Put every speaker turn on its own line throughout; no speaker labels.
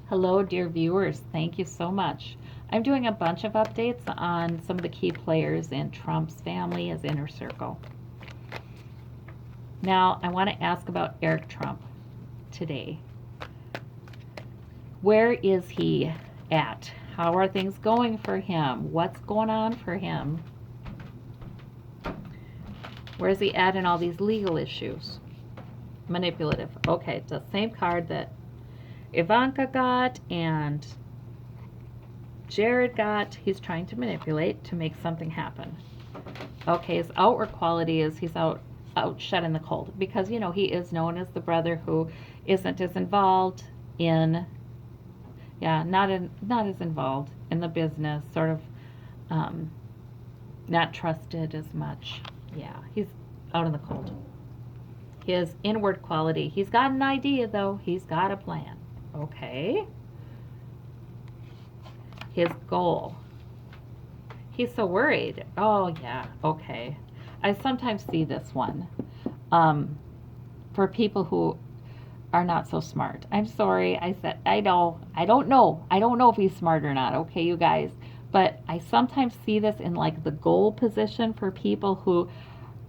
Hello, dear viewers. Thank you so much. I'm doing a bunch of updates on some of the key players in Trump's family, his inner circle. Now, I want to ask about Eric Trump today. Where is he at? How are things going for him? What's going on for him? Where is he at in all these legal issues? Manipulative. Okay, it's the same card that Ivanka got and Jared got. He's trying to manipulate to make something happen. Okay, his outward quality is he's out shut in the cold because he is known as the brother who isn't as involved in not as involved in the business, sort of not trusted as much. Yeah, he's out in the cold. His inward quality, he's got an idea though, he's got a plan. Okay. His goal. He's so worried. Oh yeah, okay. I sometimes see this one for people who are not so smart. I'm sorry. I said I know. I don't know. I don't know if he's smart or not. Okay, you guys. But I sometimes see this in like the goal position for people who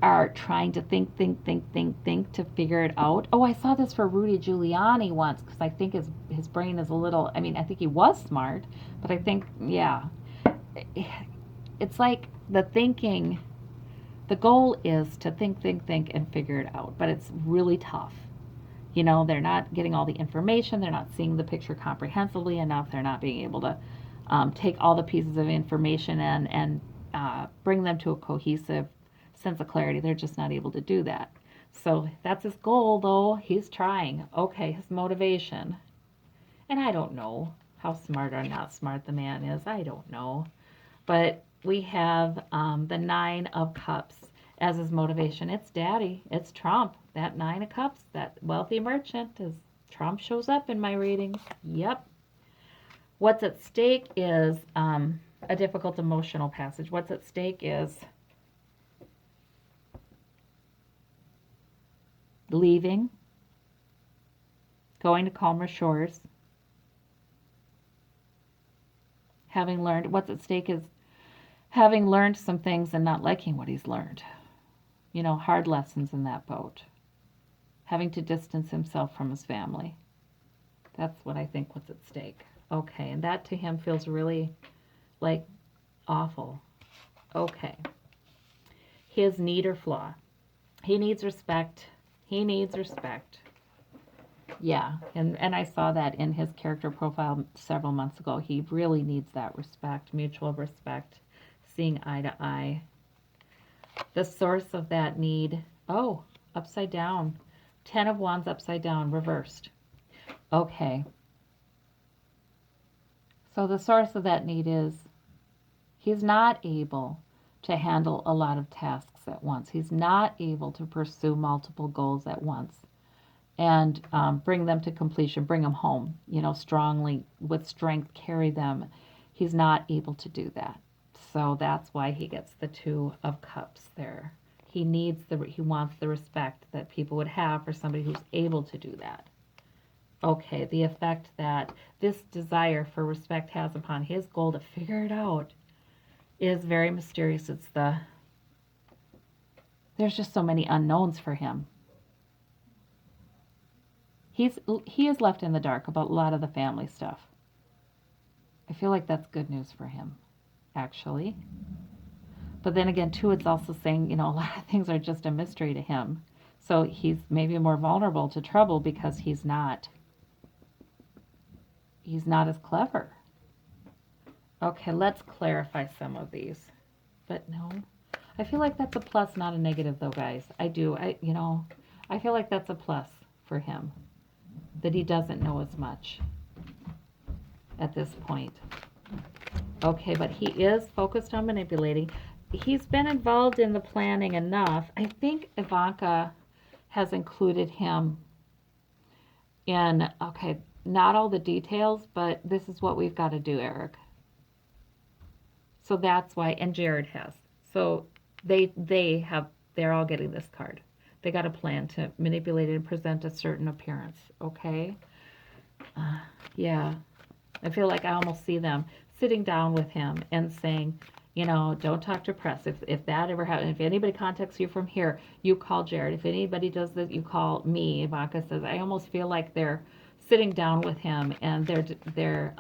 are trying to think to figure it out. Oh, I saw this for Rudy Giuliani once because I think his brain is a little. I mean, I think he was smart, but I think yeah, it's like the thinking. The goal is to think, and figure it out, but it's really tough. They're not getting all the information. They're not seeing the picture comprehensively enough. They're not being able to take all the pieces of information and bring them to a cohesive sense of clarity. They're just not able to do that. So that's his goal, though. He's trying. Okay, his motivation. And I don't know how smart or not smart the man is. I don't know. But we have the Nine of Cups as his motivation. It's Daddy. It's Trump. That Nine of Cups, that wealthy merchant, is Trump shows up in my readings. Yep. What's at stake is a difficult emotional passage. What's at stake is leaving, going to calmer shores, having learned. What's at stake is having learned some things and not liking what he's learned. Hard lessons in that boat. Having to distance himself from his family. That's what I think what's at stake. Okay, and that to him feels really like awful. Okay. His need or flaw. He needs respect. He needs respect. Yeah, and I saw that in his character profile several months ago. He really needs that respect, mutual respect, seeing eye to eye. The source of that need, oh, upside down. 10 of Wands upside down, reversed. Okay. So the source of that need is he's not able to handle a lot of tasks at once. He's not able to pursue multiple goals at once and bring them to completion, bring them home, strongly, with strength, carry them. He's not able to do that. So that's why he gets the Two of Cups there. He wants the respect that people would have for somebody who's able to do that. Okay, the effect that this desire for respect has upon his goal to figure it out is very mysterious. There's just so many unknowns for him. He is left in the dark about a lot of the family stuff. I feel like that's good news for him, actually. But then again, too, it's also saying, a lot of things are just a mystery to him. So he's maybe more vulnerable to trouble because he's not as clever. Okay, let's clarify some of these. But no, I feel like that's a plus, not a negative, though, guys. I do. I feel like that's a plus for him, that he doesn't know as much at this point. Okay, but he is focused on manipulating. He's been involved in the planning enough. I think Ivanka has included him in, okay, not all the details, but this is what we've got to do, Eric. So that's why, and Jared has. So they're all getting this card. They got a plan to manipulate it and present a certain appearance, okay? Yeah. I feel like I almost see them sitting down with him and saying, you know, don't talk to press. If that ever happens, if anybody contacts you from here, you call Jared. If anybody does this, you call me. Ivanka says, I almost feel like they're sitting down with him and they're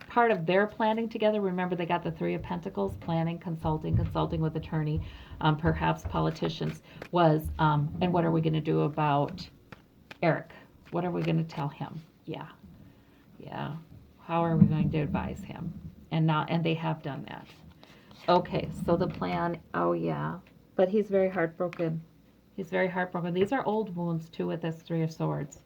part of their planning together. Remember, they got the Three of Pentacles, planning, consulting with attorney, perhaps politicians, was, and what are we going to do about Eric? What are we going to tell him? Yeah, yeah. How are we going to advise him? And they have done that. Okay, so the plan, oh yeah. But he's very heartbroken. He's very heartbroken. These are old wounds too with this Three of Swords.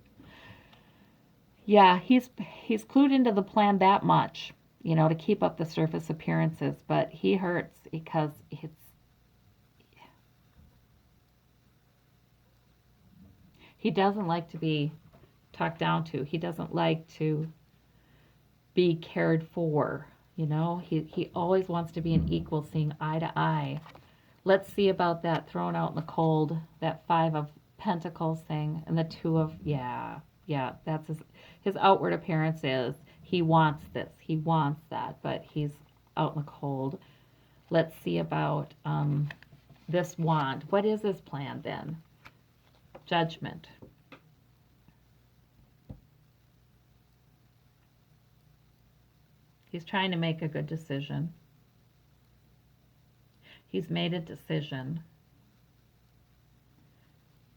Yeah, he's clued into the plan that much, you know, to keep up the surface appearances, but he hurts because he doesn't like to be talked down to. He doesn't like to be cared for, you know. He always wants to be an equal, seeing eye to eye. Let's see about that thrown out in the cold, that Five of Pentacles thing, and the Two of, yeah, yeah, that's his outward appearance is he wants this, he wants that, but he's out in the cold. Let's see about this Wand. What is his plan then? Judgment. He's trying to make a good decision. He's made a decision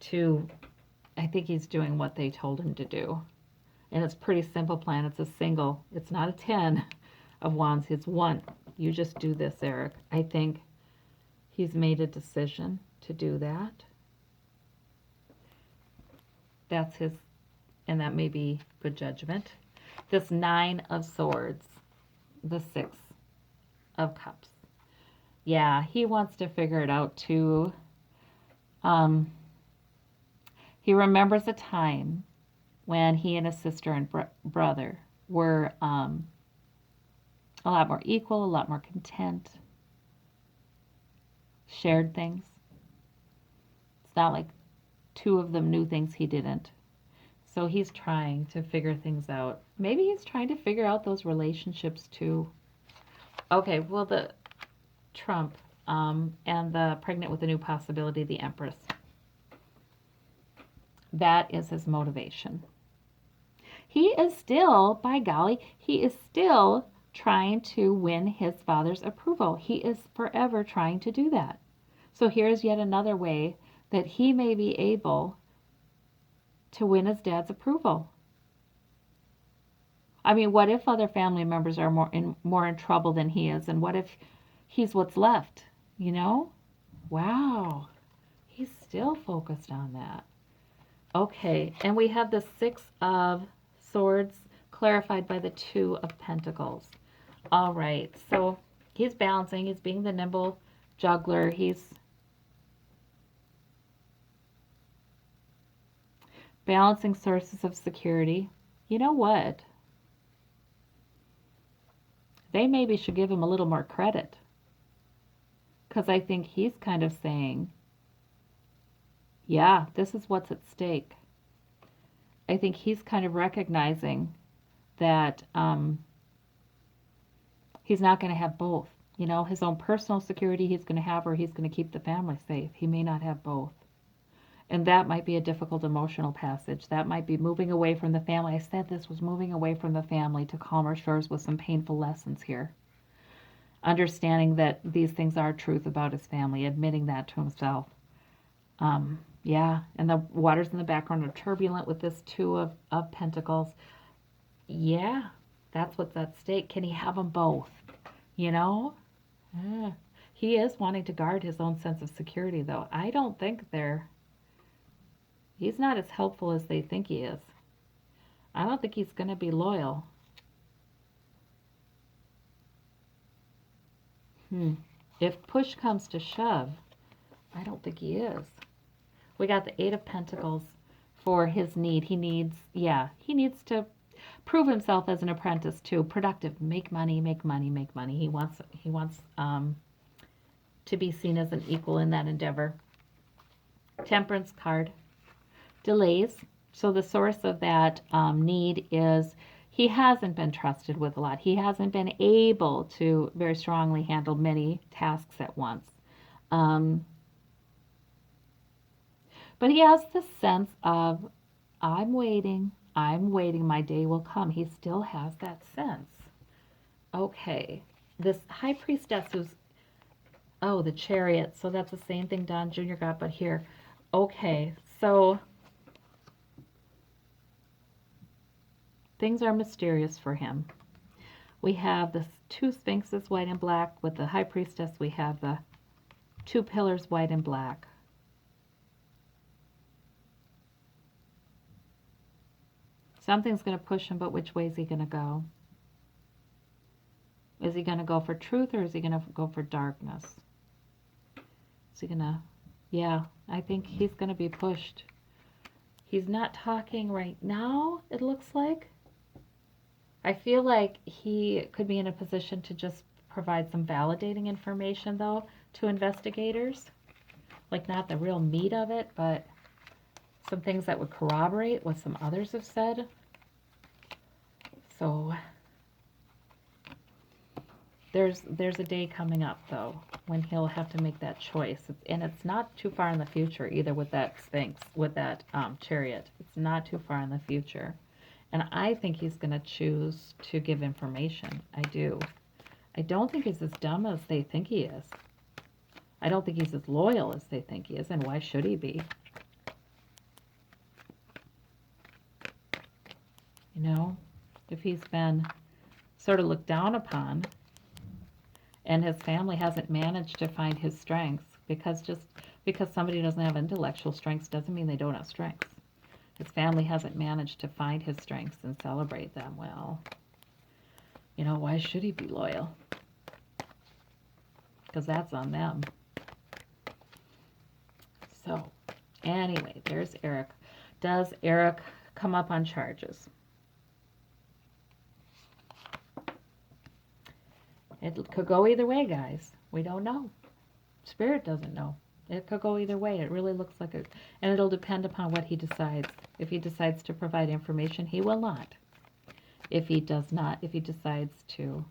to, I think he's doing what they told him to do. And it's a pretty simple plan. It's a single. It's not a 10 of Wands. It's one. You just do this, Eric. I think he's made a decision to do that. That's his, and that may be good judgment. This Nine of Swords, the Six of Cups. Yeah, he wants to figure it out too. He remembers a time when he and his sister and brother were a lot more equal, a lot more content, shared things. It's not like two of them knew things he didn't. So he's trying to figure things out. Maybe he's trying to figure out those relationships too. Okay, well, the Trump and the pregnant with a new possibility, the Empress. That is his motivation. He is still, by golly, he is still trying to win his father's approval. He is forever trying to do that. So here's yet another way that he may be able to win his dad's approval. I mean, what if other family members are more in trouble than he is? And what if he's what's left, you know? Wow. He's still focused on that. Okay, and we have the Six of Swords clarified by the Two of Pentacles. All right, so he's balancing. He's being the nimble juggler. He's balancing sources of security. You know what? They maybe should give him a little more credit, because I think he's kind of saying, yeah, this is what's at stake. I think he's kind of recognizing that he's not going to have both. You know, his own personal security he's going to have, or he's going to keep the family safe. He may not have both. And that might be a difficult emotional passage. That might be moving away from the family. I said this was moving away from the family to calmer shores with some painful lessons here. Understanding that these things are truth about his family, admitting that to himself. Yeah, and the waters in the background are turbulent with this Two of Pentacles. Yeah, that's what's at stake. Can he have them both? You know? He is wanting to guard his own sense of security, though. I don't think he's not as helpful as they think he is. I don't think he's going to be loyal. If push comes to shove, I don't think he is. We got the Eight of Pentacles for his need. He needs to prove himself as an apprentice too. Productive, make money, make money, make money. He wants to be seen as an equal in that endeavor. Temperance card. Delays. So the source of that need is he hasn't been trusted with a lot. He hasn't been able to very strongly handle many tasks at once. Um, but he has the sense of, I'm waiting, my day will come. He still has that sense. Okay, this high priestess who's, oh, the chariot. So that's the same thing Don Jr. got, but here. Okay, so things are mysterious for him. We have the two sphinxes, white and black. With the high priestess, we have the two pillars, white and black. Something's going to push him, but which way is he going to go? Is he going to go for truth, or is he going to go for darkness? Is he going to... Yeah, I think he's going to be pushed. He's not talking right now, it looks like. I feel like he could be in a position to just provide some validating information, though, to investigators. Like, not the real meat of it, but some things that would corroborate what some others have said. So there's a day coming up, though, when he'll have to make that choice. And it's not too far in the future either with that sphinx, with that chariot. It's not too far in the future. And I think he's going to choose to give information. I do. I don't think he's as dumb as they think he is. I don't think he's as loyal as they think he is, and why should he be? You know, if he's been sort of looked down upon and his family hasn't managed to find his strengths, because just because somebody doesn't have intellectual strengths doesn't mean they don't have strengths. His family hasn't managed to find his strengths and celebrate them well. You know, why should he be loyal? Because that's on them. So, anyway, there's Eric. Does Eric come up on charges? It could go either way, guys. We don't know. Spirit doesn't know. It could go either way. It really looks like it. And it'll depend upon what he decides. If he decides to provide information, he will not. If he does not, if he decides to,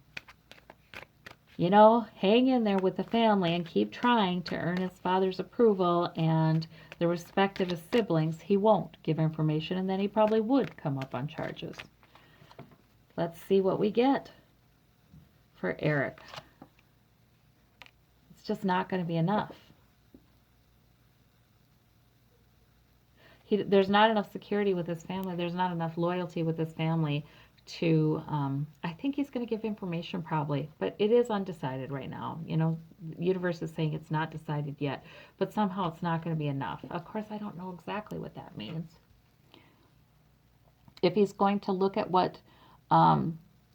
you know, hang in there with the family and keep trying to earn his father's approval and the respect of his siblings, he won't give information, and then he probably would come up on charges. Let's see what we get for Eric. It's just not going to be enough. There's not enough security with his family. There's not enough loyalty with his family to, I think he's going to give information probably, but it is undecided right now. You know, the universe is saying it's not decided yet, but somehow it's not going to be enough. Of course, I don't know exactly what that means. If he's going to look at what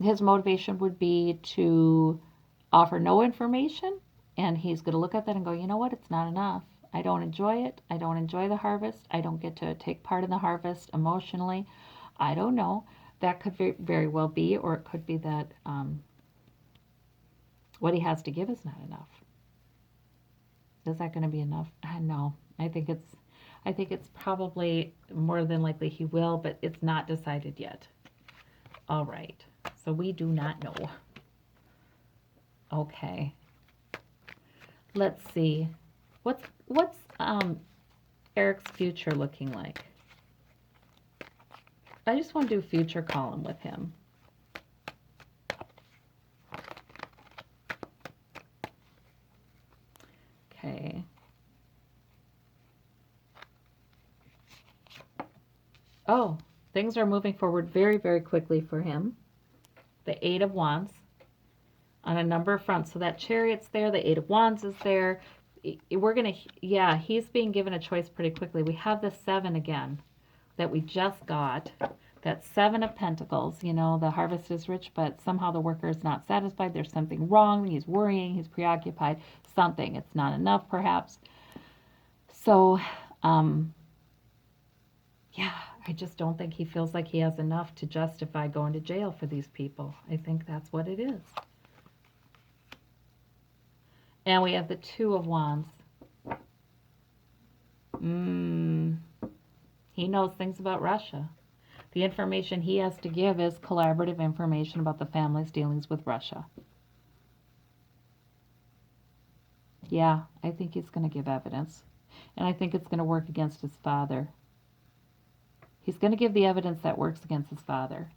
his motivation would be to offer no information, and he's going to look at that and go, you know what, it's not enough. I don't enjoy it. I don't enjoy the harvest. I don't get to take part in the harvest emotionally. I don't know. That could very well be, or it could be that what he has to give is not enough. Is that going to be enough? No. I think it's probably more than likely he will, but it's not decided yet. All right. So we do not know. Okay. Let's see. What's Eric's future looking like? I just want to do future column with him. Okay. Oh, things are moving forward very, very quickly for him. The Eight of Wands on a number of fronts. So that Chariot's there, the Eight of Wands is there. We're going to, yeah, he's being given a choice pretty quickly. We have the Seven again that we just got. That Seven of Pentacles, you know, the harvest is rich, but somehow the worker is not satisfied. There's something wrong. He's worrying. He's preoccupied. Something. It's not enough, perhaps. So, yeah, I just don't think he feels like he has enough to justify going to jail for these people. I think that's what it is. And we have the Two of Wands. He knows things about Russia. The information he has to give is collaborative information about the family's dealings with Russia. Yeah, I think he's going to give evidence. And I think it's going to work against his father. He's going to give the evidence that works against his father.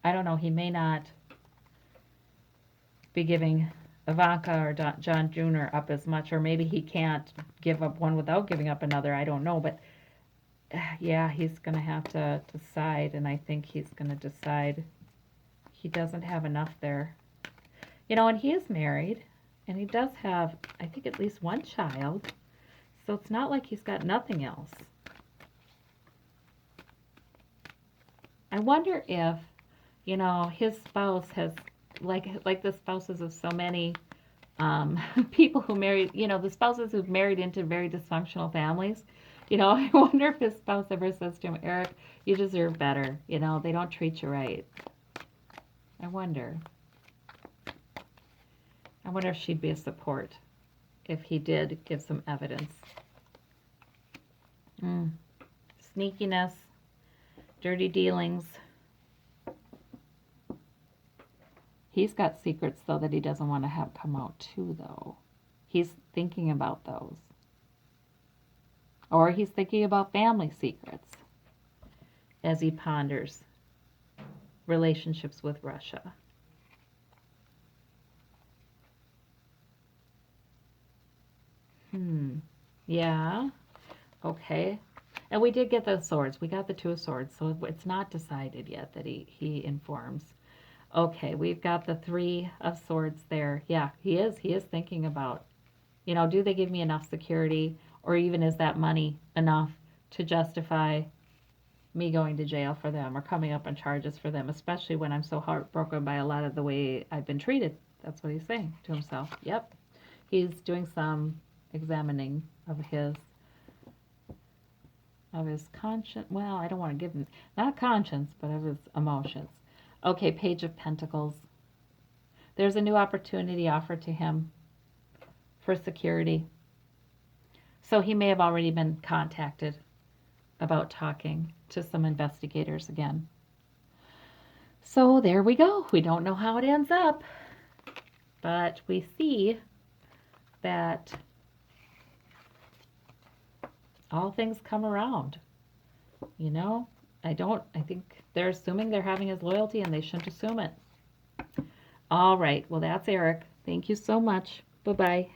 I don't know, he may not be giving Ivanka or John Jr. up as much, or maybe he can't give up one without giving up another. I don't know, but yeah, he's going to have to decide, and I think he's going to decide he doesn't have enough there. You know, and he is married, and he does have, I think, at least one child, so it's not like he's got nothing else. I wonder if, you know, his spouse has, like the spouses of so many people who married, you know, the spouses who've married into very dysfunctional families. You know, I wonder if his spouse ever says to him, Eric, you deserve better. You know, they don't treat you right. I wonder. I wonder if she'd be a support if he did give some evidence. Sneakiness, dirty dealings. He's got secrets, though, that he doesn't want to have come out, too, though. He's thinking about those. Or he's thinking about family secrets as he ponders relationships with Russia. Yeah. Okay. And we did get those swords. We got the 2 of swords, so it's not decided yet that he informs. Okay, we've got the 3 of swords there. Yeah, he is thinking about, you know, do they give me enough security, or even is that money enough to justify me going to jail for them or coming up on charges for them, especially when I'm so heartbroken by a lot of the way I've been treated. That's what he's saying to himself. Yep. He's doing some examining of his conscience. Well, I don't want to give him, not conscience, but of his emotions. Okay, Page of Pentacles. There's a new opportunity offered to him for security. So he may have already been contacted about talking to some investigators again. So there we go. We don't know how it ends up, but we see that all things come around. You know, I think they're assuming they're having his loyalty, and they shouldn't assume it. All right, well, that's Eric. Thank you so much. Bye-bye.